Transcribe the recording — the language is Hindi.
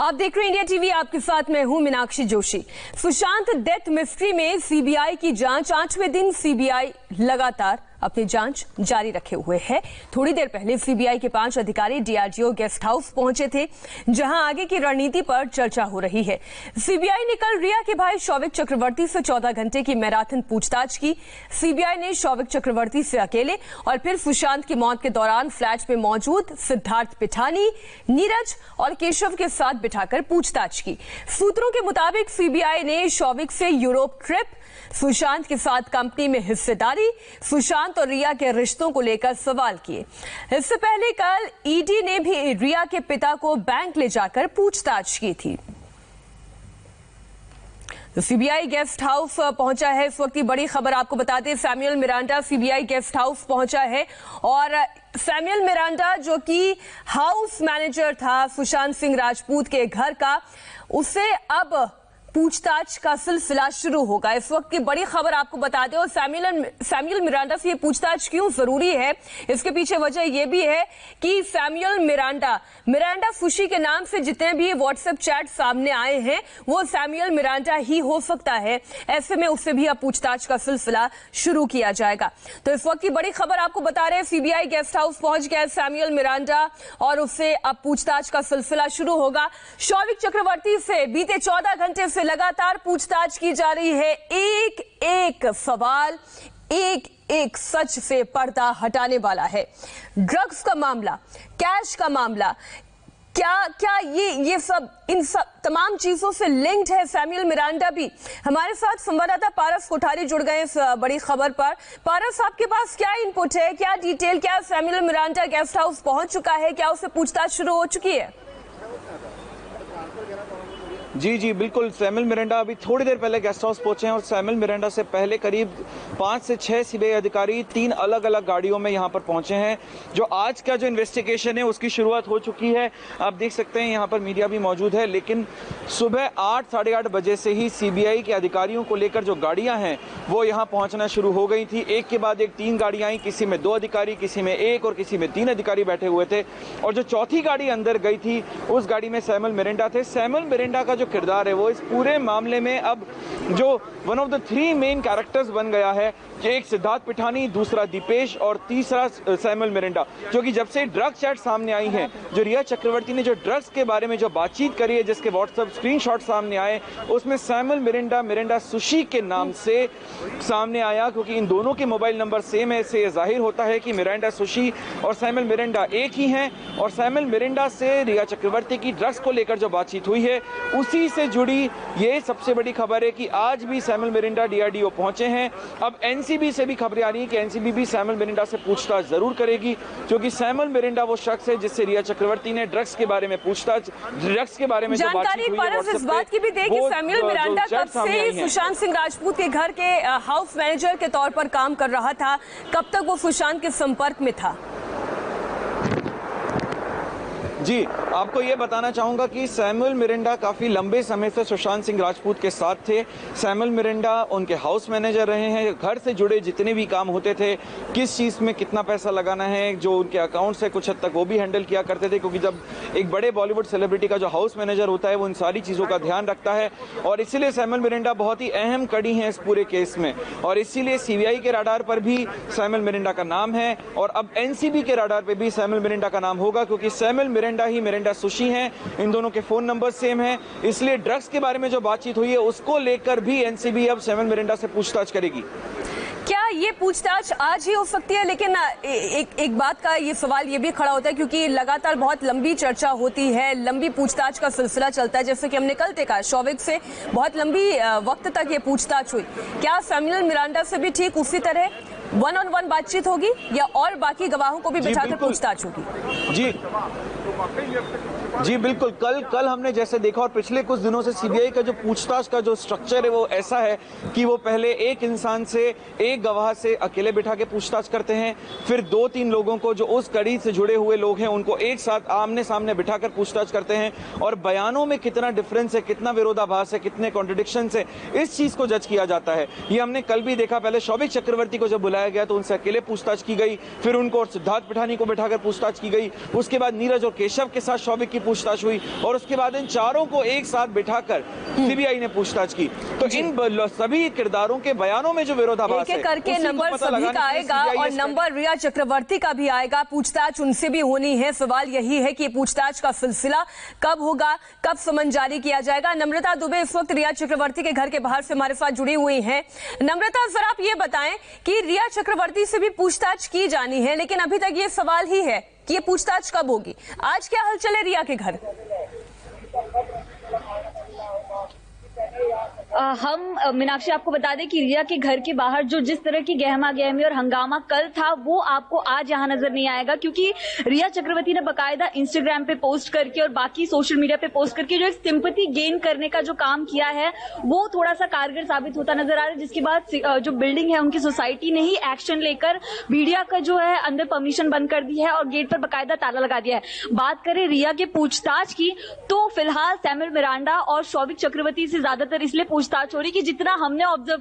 आप देख रहे हैं इंडिया टीवी, आपके साथ मैं हूं मीनाक्षी जोशी। सुशांत डेथ मिस्ट्री में सीबीआई की जांच 8वें दिन सीबीआई लगातार अपनी जांच जारी रखे हुए है। थोड़ी देर पहले सीबीआई के 5 अधिकारी डीआरडीओ गेस्ट हाउस पहुंचे थे, जहां आगे की रणनीति पर चर्चा हो रही है। सीबीआई ने कल रिया के भाई शौविक चक्रवर्ती से 14 घंटे की मैराथन पूछताछ की। सीबीआई ने शौविक चक्रवर्ती से अकेले और फिर सुशांत की मौत के दौरान फ्लैट में मौजूद सिद्धार्थ पिठानी, नीरज और केशव के साथ बिठाकर पूछताछ की। सूत्रों के मुताबिक सीबीआई ने शौविक से यूरोप ट्रिप, सुशांत के साथ कंपनी में हिस्सेदारी, सुशांत और रिया के रिश्तों को लेकर सवाल किए। इससे पहले कल ईडी ने भी रिया के पिता को बैंक ले जाकर पूछताछ की थी। तो सीबीआई गेस्ट हाउस पहुंचा है। इस वक्त की बड़ी खबर आपको बताते हैं, Samuel Miranda CBI guest house पहुंचा है और सैमुअल मिरांडा जो कि हाउस मैनेजर था सुशांत सिंह राजपूत के घर का, उसे अब पूछताछ का सिलसिला शुरू होगा। इस वक्त की बड़ी खबर आपको बता दें। और सैमुअल मिरांडा से ये पूछताछ क्यों जरूरी है, इसके पीछे वजह यह भी है कि सैमुअल मिरांडा फुशी के नाम से जितने भी व्हाट्सएप चैट सामने आए हैं वो सैमुअल मिरांडा ही हो सकता है। ऐसे में उससे भी अब पूछताछ का सिलसिला शुरू किया जाएगा। तो इस वक्त की बड़ी खबर आपको बता रहे हैं, सीबीआई गेस्ट हाउस पहुंच गया सैमुअल मिरांडा और उससे अब पूछताछ का सिलसिला शुरू होगा। शौविक चक्रवर्ती से बीते 14 घंटे से लगातार पूछताछ की जा रही है। एक एक सवाल, एक एक सच से पर्दा हटाने वाला है। ड्रग्स का मामला, कैश का मामला, क्या ये सब इन सब तमाम चीजों से लिंक्ड है सैमुअल मिरांडा भी। हमारे साथ संवाददाता पारस कोठारी जुड़ गए इस बड़ी खबर पर। पारस, आपके पास क्या इनपुट है, क्या डिटेल, क्या सैमुअल मिरांडा गेस्ट हाउस पहुंच चुका है, क्या उससे पूछताछ शुरू हो चुकी है? जी बिल्कुल, सैमुअल मिरांडा अभी थोड़ी देर पहले गेस्ट हाउस पहुंचे हैं और सैमुअल मिरांडा से पहले करीब 5 से 6 सीबीआई अधिकारी 3 अलग अलग गाड़ियों में यहां पर पहुंचे हैं। जो आज का जो इन्वेस्टिगेशन है उसकी शुरुआत हो चुकी है। आप देख सकते हैं यहां पर मीडिया भी मौजूद है, लेकिन सुबह 8 साढ़े 8 बजे से ही सीबीआई के अधिकारियों को लेकर जो गाड़ियां हैं वो यहाँ पहुँचना शुरू हो गई थी। एक के बाद एक 3 गाड़ियाँ आई, किसी में 2 अधिकारी, किसी में 1 और किसी में 3 अधिकारी बैठे हुए थे। और जो चौथी गाड़ी अंदर गई थी उस गाड़ी में सैमुअल मिरांडा थे। सैमुअल मिरांडा का जो किरदार है वो इस पूरे मामले में अब जो one of the 3 main characters बन गया है। एक सिद्धार्थ पिठानी, दूसरा दीपेश और तीसरा सैमुअल मिरांडा, जो कि जब से ड्रग चैट सामने आई है, जो रिया चक्रवर्ती ने जो ड्रग्स के बारे में जो बातचीत करी है, जिसके व्हाट्सएप स्क्रीनशॉट सामने आए, उसमें सैमुअल मिरांडा सुशी के नाम से सामने आया, क्योंकि इन दोनों के मोबाइल नंबर सेम है। इससे जाहिर होता है कि मिरांडा सुशी और सैमुअल मिरांडा एक ही हैं। और सैमुअल मिरांडा से रिया चक्रवर्ती की ड्रग्स को लेकर जो बातचीत हुई है उसी से जुड़ी ये सबसे बड़ी खबर है कि आज भी सैमुअल मिरांडा डीआरडीओ पहुंचे हैं। अब एनसीबी से भी खबरें आ रही हैं कि एनसीबी भी सैमुअल मिरांडा से पूछताछ जरूर करेगी, क्योंकि सैमुअल मिरांडा वो शख्स है जिससे रिया चक्रवर्ती ने ड्रग्स के बारे में पूछताछ, ड्रग्स के बारे में जो बातचीत हुई है, इस बात की भी दें कि सैमुअल मिरांडा कब से सुशांत सिंह राजपूत के घर के हाउस मैनेजर के तौर पर काम कर रहा था, कब तक वो सुशांत के संपर्क में था? जी, आपको ये बताना चाहूँगा कि सैमुअल मिरांडा काफ़ी लंबे समय से सुशांत सिंह राजपूत के साथ थे। सैमुअल मिरांडा उनके हाउस मैनेजर रहे हैं। घर से जुड़े जितने भी काम होते थे, किस चीज़ में कितना पैसा लगाना है, जो उनके अकाउंट से कुछ हद तक वो भी हैंडल किया करते थे, क्योंकि जब एक बड़े बॉलीवुड सेलिब्रिटी का जो हाउस मैनेजर होता है वो इन सारी चीज़ों का ध्यान रखता है। और इसीलिए सैमुअल मिरांडा बहुत ही अहम कड़ी हैं इस पूरे केस में, और इसीलिए सीबीआई के राडार पर भी सैमुअल मिरांडा का नाम है और अब एनसीबी के राडार पर भी सैमुअल मिरांडा का नाम होगा, क्योंकि सैमुअल मिरांडा ही मिरांडा सुशी हैं। इन दोनों के फोन नंबर सेम हैं, इसलिए ड्रग्स के बारे में जो बातचीत हुई है उसको लेकर भी एनसीबी अब सैमुअल मिरांडा से पूछताछ करेगी। क्या ये पूछताछ आज ही हो सकती है? लेकिन एक बात का ये सवाल ये भी खड़ा होता है, क्योंकि लगातार बहुत लंबी चर्चा होती है, लंबी पूछताछ का सिलसिला चलता है। जैसे कि हमने कल देखा, शौविक से बहुत लंबी वक्त तक ये पूछताछ हुई। क्या सैमुअल मिरांडा से भी ठीक उसी तरह 1-on-1 बातचीत होगी या और बाकी गवाहों को भी बिठाकर पूछताछ होगी? जी बिल्कुल, कल हमने जैसे देखा और पिछले कुछ दिनों से सीबीआई का जो पूछताछ का जो स्ट्रक्चर है वो ऐसा है कि वो पहले एक इंसान से, एक गवाह से अकेले बिठा के पूछताछ करते हैं, फिर 2-3 लोगों को जो उस कड़ी से जुड़े हुए लोग हैं उनको एक साथ आमने सामने बिठाकर पूछताछ करते हैं, और बयानों में कितना डिफरेंस है, कितना विरोधाभास है, कितने कॉन्ट्रडिक्शन है, इस चीज को जज किया जाता है। ये हमने कल भी देखा। पहले शौविक चक्रवर्ती को जब बुलाया गया तो उनसे अकेले पूछताछ की गई, फिर उनको और सिद्धार्थ पिठानी को बिठाकर पूछताछ की गई, उसके बाद नीरज और केशव के साथ शौविक की पूछताछ हुई और उसके बाद इन चारों को एक साथ बिठाकर सीबीआई ने पूछताछ की। तो इन सभी किरदारों के बयानों में जो विरोधाभास है, एक करके नंबर सभी का आएगा और नंबर रिया चक्रवर्ती का भी आएगा। पूछताछ उनसे भी होनी है। सवाल यही है कि पूछताछ का सिलसिला कब होगा, कब समन जारी किया जाएगा। नम्रता दुबे इस वक्त रिया चक्रवर्ती के घर के बाहर से हमारे साथ जुड़ी हुई हैं। नम्रता, जरा आप ये बताएं कि रिया चक्रवर्ती से भी पूछताछ की जानी है, लेकिन अभी तक ये सवाल ही है कि ये पूछताछ कब होगी। आज क्या हलचल है रिया के घर? मीनाक्षी, आपको बता दें कि रिया के घर के बाहर जो जिस तरह की गहमा गहमी और हंगामा कल था वो आपको आज यहाँ नजर नहीं आएगा, क्योंकि रिया चक्रवर्ती ने बकायदा इंस्टाग्राम पे पोस्ट करके और बाकी सोशल मीडिया पे पोस्ट करके जो एक सिंपैथी गेन करने का जो काम किया है वो थोड़ा सा कारगर साबित होता नजर आ रहा है। जिसके बाद जो बिल्डिंग है उनकी सोसाइटी ने ही एक्शन लेकर मीडिया का जो है अंदर परमिशन बंद कर दी है और गेट पर बकायदा ताला लगा दिया है। बात करें रिया के पूछताछ की तो फिलहाल सैमुअल मिरांडा और शौविक चक्रवर्ती से ज्यादातर इसलिए पूछताछ हो रही कि जितना हमने ऑब्जर्व